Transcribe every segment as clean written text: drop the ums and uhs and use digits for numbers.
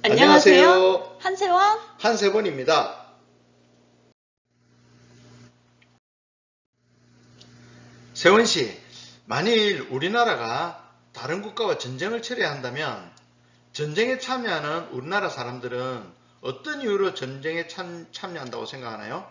안녕하세요. 한세원. 한세번입니다. 세원씨, 만일 우리나라가 다른 국가와 전쟁을 치러야 한다면 전쟁에 참여하는 우리나라 사람들은 어떤 이유로 전쟁에 참여한다고 생각하나요?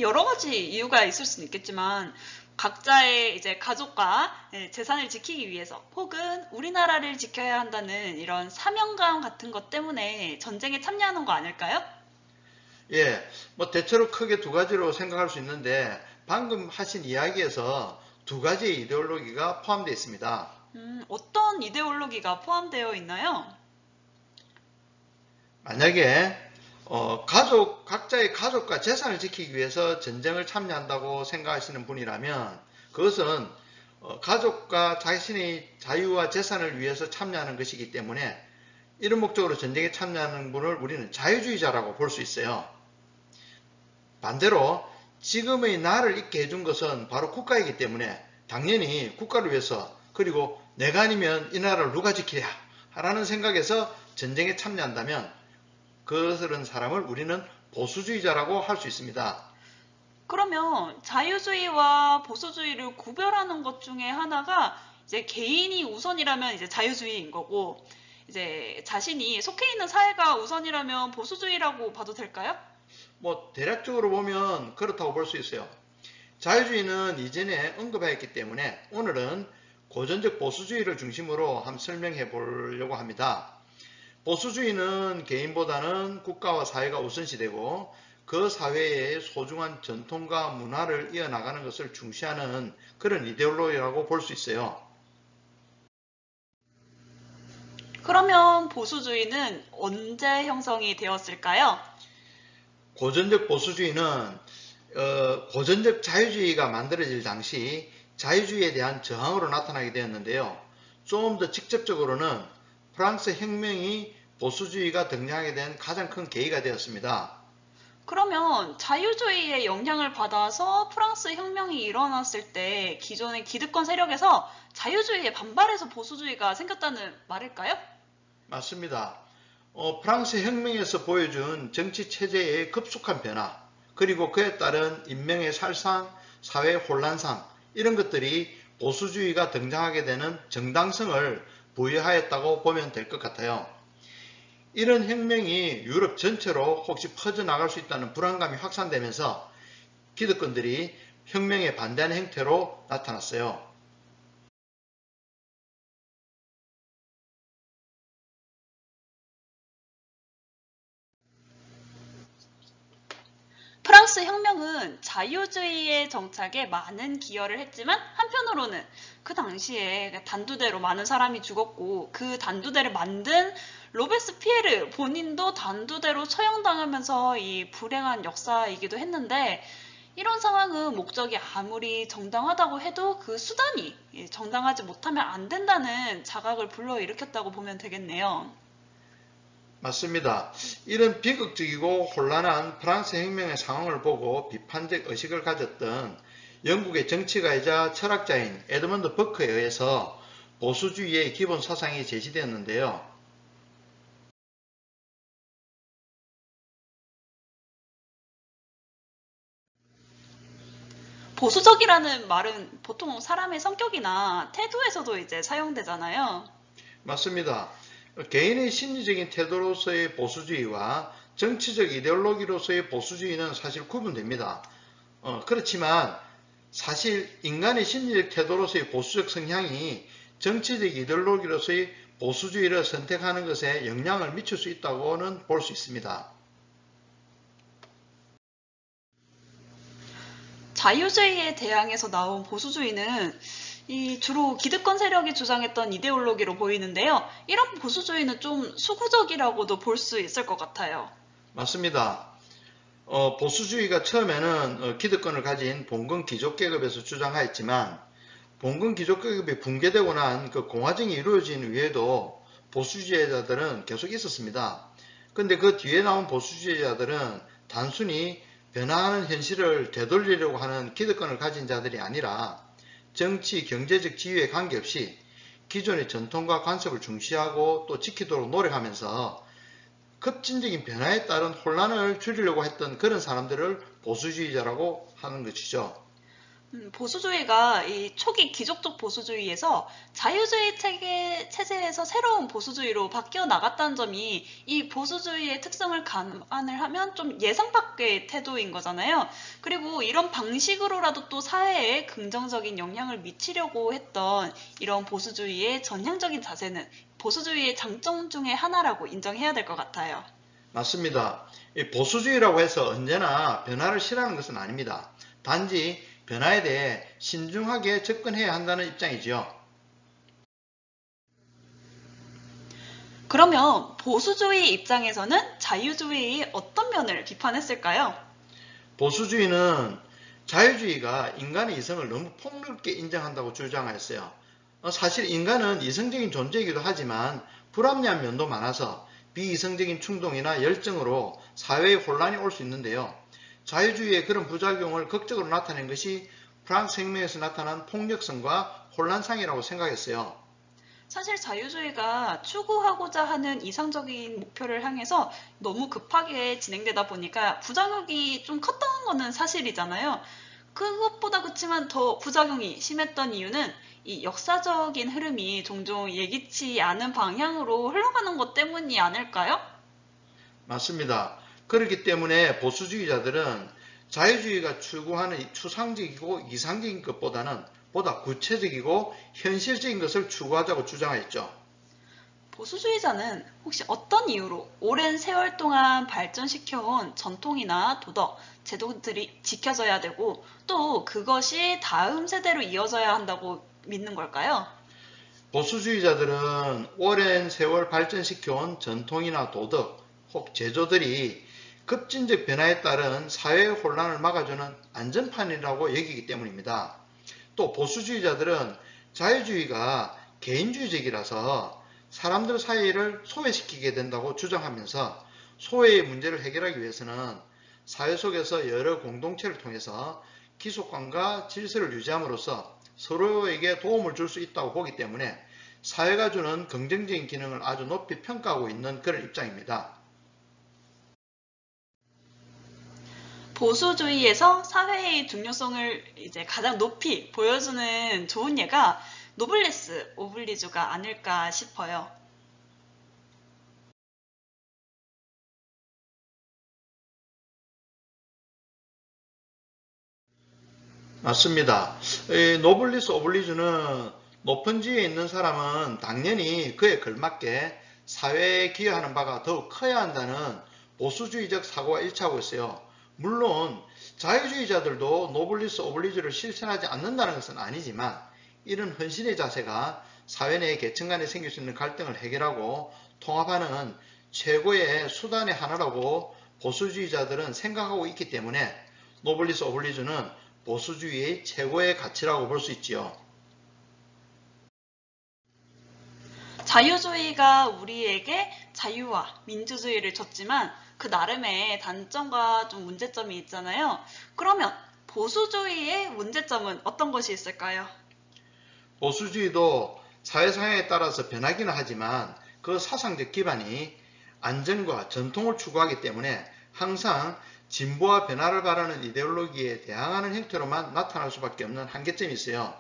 여러 가지 이유가 있을 수는 있겠지만 각자의 이제 가족과 재산을 지키기 위해서 혹은 우리나라를 지켜야 한다는 이런 사명감 같은 것 때문에 전쟁에 참여하는 거 아닐까요? 예, 대체로 크게 두 가지로 생각할 수 있는데 방금 하신 이야기에서 두 가지의 이데올로기가 포함되어 있습니다. 어떤 이데올로기가 포함되어 있나요? 만약에 각자의 가족과 재산을 지키기 위해서 전쟁을 참여한다고 생각하시는 분이라면 그것은 가족과 자신의 자유와 재산을 위해서 참여하는 것이기 때문에 이런 목적으로 전쟁에 참여하는 분을 우리는 자유주의자라고 볼 수 있어요. 반대로 지금의 나를 있게 해준 것은 바로 국가이기 때문에 당연히 국가를 위해서 그리고 내가 아니면 이 나라를 누가 지키랴 라는 생각에서 전쟁에 참여한다면 그런 사람을 우리는 보수주의자라고 할 수 있습니다. 그러면 자유주의와 보수주의를 구별하는 것 중에 하나가 이제 개인이 우선이라면 이제 자유주의인 거고 이제 자신이 속해 있는 사회가 우선이라면 보수주의라고 봐도 될까요? 대략적으로 보면 그렇다고 볼 수 있어요. 자유주의는 이전에 언급하였기 때문에 오늘은 고전적 보수주의를 중심으로 한번 설명해 보려고 합니다. 보수주의는 개인보다는 국가와 사회가 우선시되고 그 사회의 소중한 전통과 문화를 이어나가는 것을 중시하는 그런 이데올로기라고 볼 수 있어요. 그러면 보수주의는 언제 형성이 되었을까요? 고전적 보수주의는 고전적 자유주의가 만들어질 당시 자유주의에 대한 저항으로 나타나게 되었는데요. 좀 더 직접적으로는 프랑스 혁명이 보수주의가 등장하게 된 가장 큰 계기가 되었습니다. 그러면 자유주의의 영향을 받아서 프랑스 혁명이 일어났을 때 기존의 기득권 세력에서 자유주의에 반발해서 보수주의가 생겼다는 말일까요? 맞습니다. 프랑스 혁명에서 보여준 정치 체제의 급속한 변화, 그리고 그에 따른 인명의 살상, 사회 혼란상, 이런 것들이 보수주의가 등장하게 되는 정당성을 부여하였다고 보면 될 것 같아요. 이런 혁명이 유럽 전체로 혹시 퍼져나갈 수 있다는 불안감이 확산되면서 기득권들이 혁명에 반대하는 행태로 나타났어요. 프랑스 혁명은 자유주의의 정착에 많은 기여를 했지만 한편으로는 그 당시에 단두대로 많은 사람이 죽었고 그 단두대를 만든 로베스피에르 본인도 단두대로 처형당하면서 이 불행한 역사이기도 했는데 이런 상황은 목적이 아무리 정당하다고 해도 그 수단이 정당하지 못하면 안 된다는 자각을 불러일으켰다고 보면 되겠네요. 맞습니다. 이런 비극적이고 혼란한 프랑스 혁명의 상황을 보고 비판적 의식을 가졌던 영국의 정치가이자 철학자인 에드먼드 버크에 의해서 보수주의의 기본 사상이 제시되었는데요. 보수적이라는 말은 보통 사람의 성격이나 태도에서도 이제 사용되잖아요. 맞습니다. 개인의 심리적인 태도로서의 보수주의와 정치적 이데올로기로서의 보수주의는 사실 구분됩니다. 그렇지만 사실 인간의 심리적 태도로서의 보수적 성향이 정치적 이데올로기로서의 보수주의를 선택하는 것에 영향을 미칠 수 있다고는 볼 수 있습니다. 자유주의에 대항해서 나온 보수주의는 주로 기득권 세력이 주장했던 이데올로기로 보이는데요. 이런 보수주의는 좀 수구적이라고도 볼 수 있을 것 같아요. 맞습니다. 보수주의가 처음에는 기득권을 가진 봉건 귀족계급에서 주장하였지만 봉건 귀족계급이 붕괴되고 난 그 공화정이 이루어진 후에도 보수주의자들은 계속 있었습니다. 근데 그 뒤에 나온 보수주의자들은 단순히 변화하는 현실을 되돌리려고 하는 기득권을 가진 자들이 아니라 정치, 경제적 지위에 관계없이 기존의 전통과 관습을 중시하고 또 지키도록 노력하면서 급진적인 변화에 따른 혼란을 줄이려고 했던 그런 사람들을 보수주의자라고 하는 것이죠. 보수주의가 이 초기 귀족적 보수주의에서 자유주의 체제에서 새로운 보수주의로 바뀌어 나갔다는 점이 이 보수주의의 특성을 감안을 하면 좀 예상 밖의 태도인 거잖아요. 그리고 이런 방식으로라도 또 사회에 긍정적인 영향을 미치려고 했던 이런 보수주의의 전향적인 자세는 보수주의의 장점 중에 하나라고 인정해야 될 것 같아요. 맞습니다. 이 보수주의라고 해서 언제나 변화를 싫어하는 것은 아닙니다. 단지 변화에 대해 신중하게 접근해야 한다는 입장이지요. 그러면 보수주의 입장에서는 자유주의의 어떤 면을 비판했을까요? 보수주의는 자유주의가 인간의 이성을 너무 폭넓게 인정한다고 주장하였어요. 사실 인간은 이성적인 존재이기도 하지만 불합리한 면도 많아서 비이성적인 충동이나 열정으로 사회의 혼란이 올 수 있는데요. 자유주의의 그런 부작용을 극적으로 나타낸 것이 프랑스 혁명에서 나타난 폭력성과 혼란상이라고 생각했어요. 사실 자유주의가 추구하고자 하는 이상적인 목표를 향해서 너무 급하게 진행되다 보니까 부작용이 좀 컸다는 거는 사실이잖아요. 그것보다 그치만 더 부작용이 심했던 이유는 이 역사적인 흐름이 종종 예기치 않은 방향으로 흘러가는 것 때문이 아닐까요? 맞습니다. 그렇기 때문에 보수주의자들은 자유주의가 추구하는 추상적이고 이상적인 것보다는 보다 구체적이고 현실적인 것을 추구하자고 주장했죠. 보수주의자는 혹시 어떤 이유로 오랜 세월 동안 발전시켜온 전통이나 도덕, 제도들이 지켜져야 되고 또 그것이 다음 세대로 이어져야 한다고 믿는 걸까요? 보수주의자들은 오랜 세월 발전시켜온 전통이나 도덕 혹 제도들이 급진적 변화에 따른 사회 혼란을 막아주는 안전판이라고 여기기 때문입니다. 또 보수주의자들은 자유주의가 개인주의적이라서 사람들 사이를 소외시키게 된다고 주장하면서 소외의 문제를 해결하기 위해서는 사회 속에서 여러 공동체를 통해서 기속관과 질서를 유지함으로써 서로에게 도움을 줄 수 있다고 보기 때문에 사회가 주는 긍정적인 기능을 아주 높이 평가하고 있는 그런 입장입니다. 보수주의에서 사회의 중요성을 이제 가장 높이 보여주는 좋은 예가 노블레스 오블리주가 아닐까 싶어요. 맞습니다. 노블리스 오블리주는 높은 지위에 있는 사람은 당연히 그에 걸맞게 사회에 기여하는 바가 더욱 커야 한다는 보수주의적 사고가 일치하고 있어요. 물론 자유주의자들도 노블리스 오블리주를 실천하지 않는다는 것은 아니지만 이런 헌신의 자세가 사회 내 계층 간에 생길 수 있는 갈등을 해결하고 통합하는 최고의 수단의 하나라고 보수주의자들은 생각하고 있기 때문에 노블리스 오블리주는 보수주의의 최고의 가치라고 볼 수 있지요. 자유주의가 우리에게 자유와 민주주의를 줬지만 그 나름의 단점과 좀 문제점이 있잖아요. 그러면 보수주의의 문제점은 어떤 것이 있을까요? 보수주의도 사회 상황에 따라서 변하기는 하지만 그 사상적 기반이 안정과 전통을 추구하기 때문에 항상 진보와 변화를 바라는 이데올로기에 대항하는 형태로만 나타날 수밖에 없는 한계점이 있어요.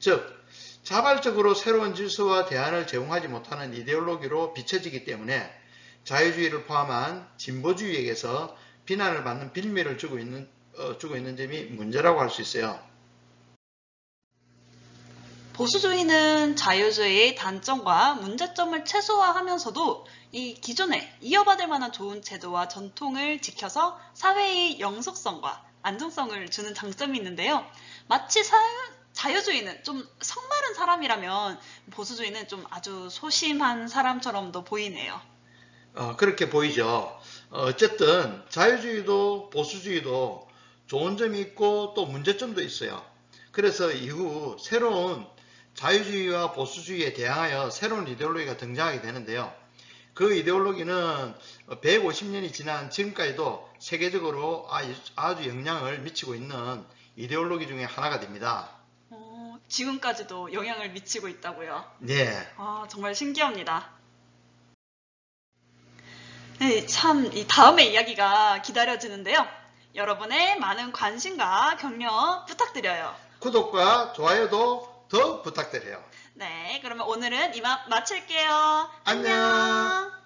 즉, 자발적으로 새로운 질서와 대안을 제공하지 못하는 이데올로기로 비춰지기 때문에 자유주의를 포함한 진보주의에게서 비난을 받는 빌미를 주고 있는 점이 문제라고 할 수 있어요. 보수주의는 자유주의의 단점과 문제점을 최소화하면서도 이 기존에 이어받을 만한 좋은 제도와 전통을 지켜서 사회의 영속성과 안정성을 주는 장점이 있는데요. 마치 자유주의는 좀 성마른 사람이라면 보수주의는 좀 아주 소심한 사람처럼도 보이네요. 그렇게 보이죠. 어쨌든 자유주의도 보수주의도 좋은 점이 있고 또 문제점도 있어요. 그래서 이후 새로운 자유주의와 보수주의에 대항하여 새로운 이데올로기가 등장하게 되는데요. 그 이데올로기는 150년이 지난 지금까지도 세계적으로 아주 영향을 미치고 있는 이데올로기 중에 하나가 됩니다. 지금까지도 영향을 미치고 있다고요. 네, 정말 신기합니다. 네, 참, 이 다음의 이야기가 기다려지는데요. 여러분의 많은 관심과 격려 부탁드려요. 구독과 좋아요도 더 부탁드려요. 네, 그러면 오늘은 이만 마칠게요. 안녕. 안녕.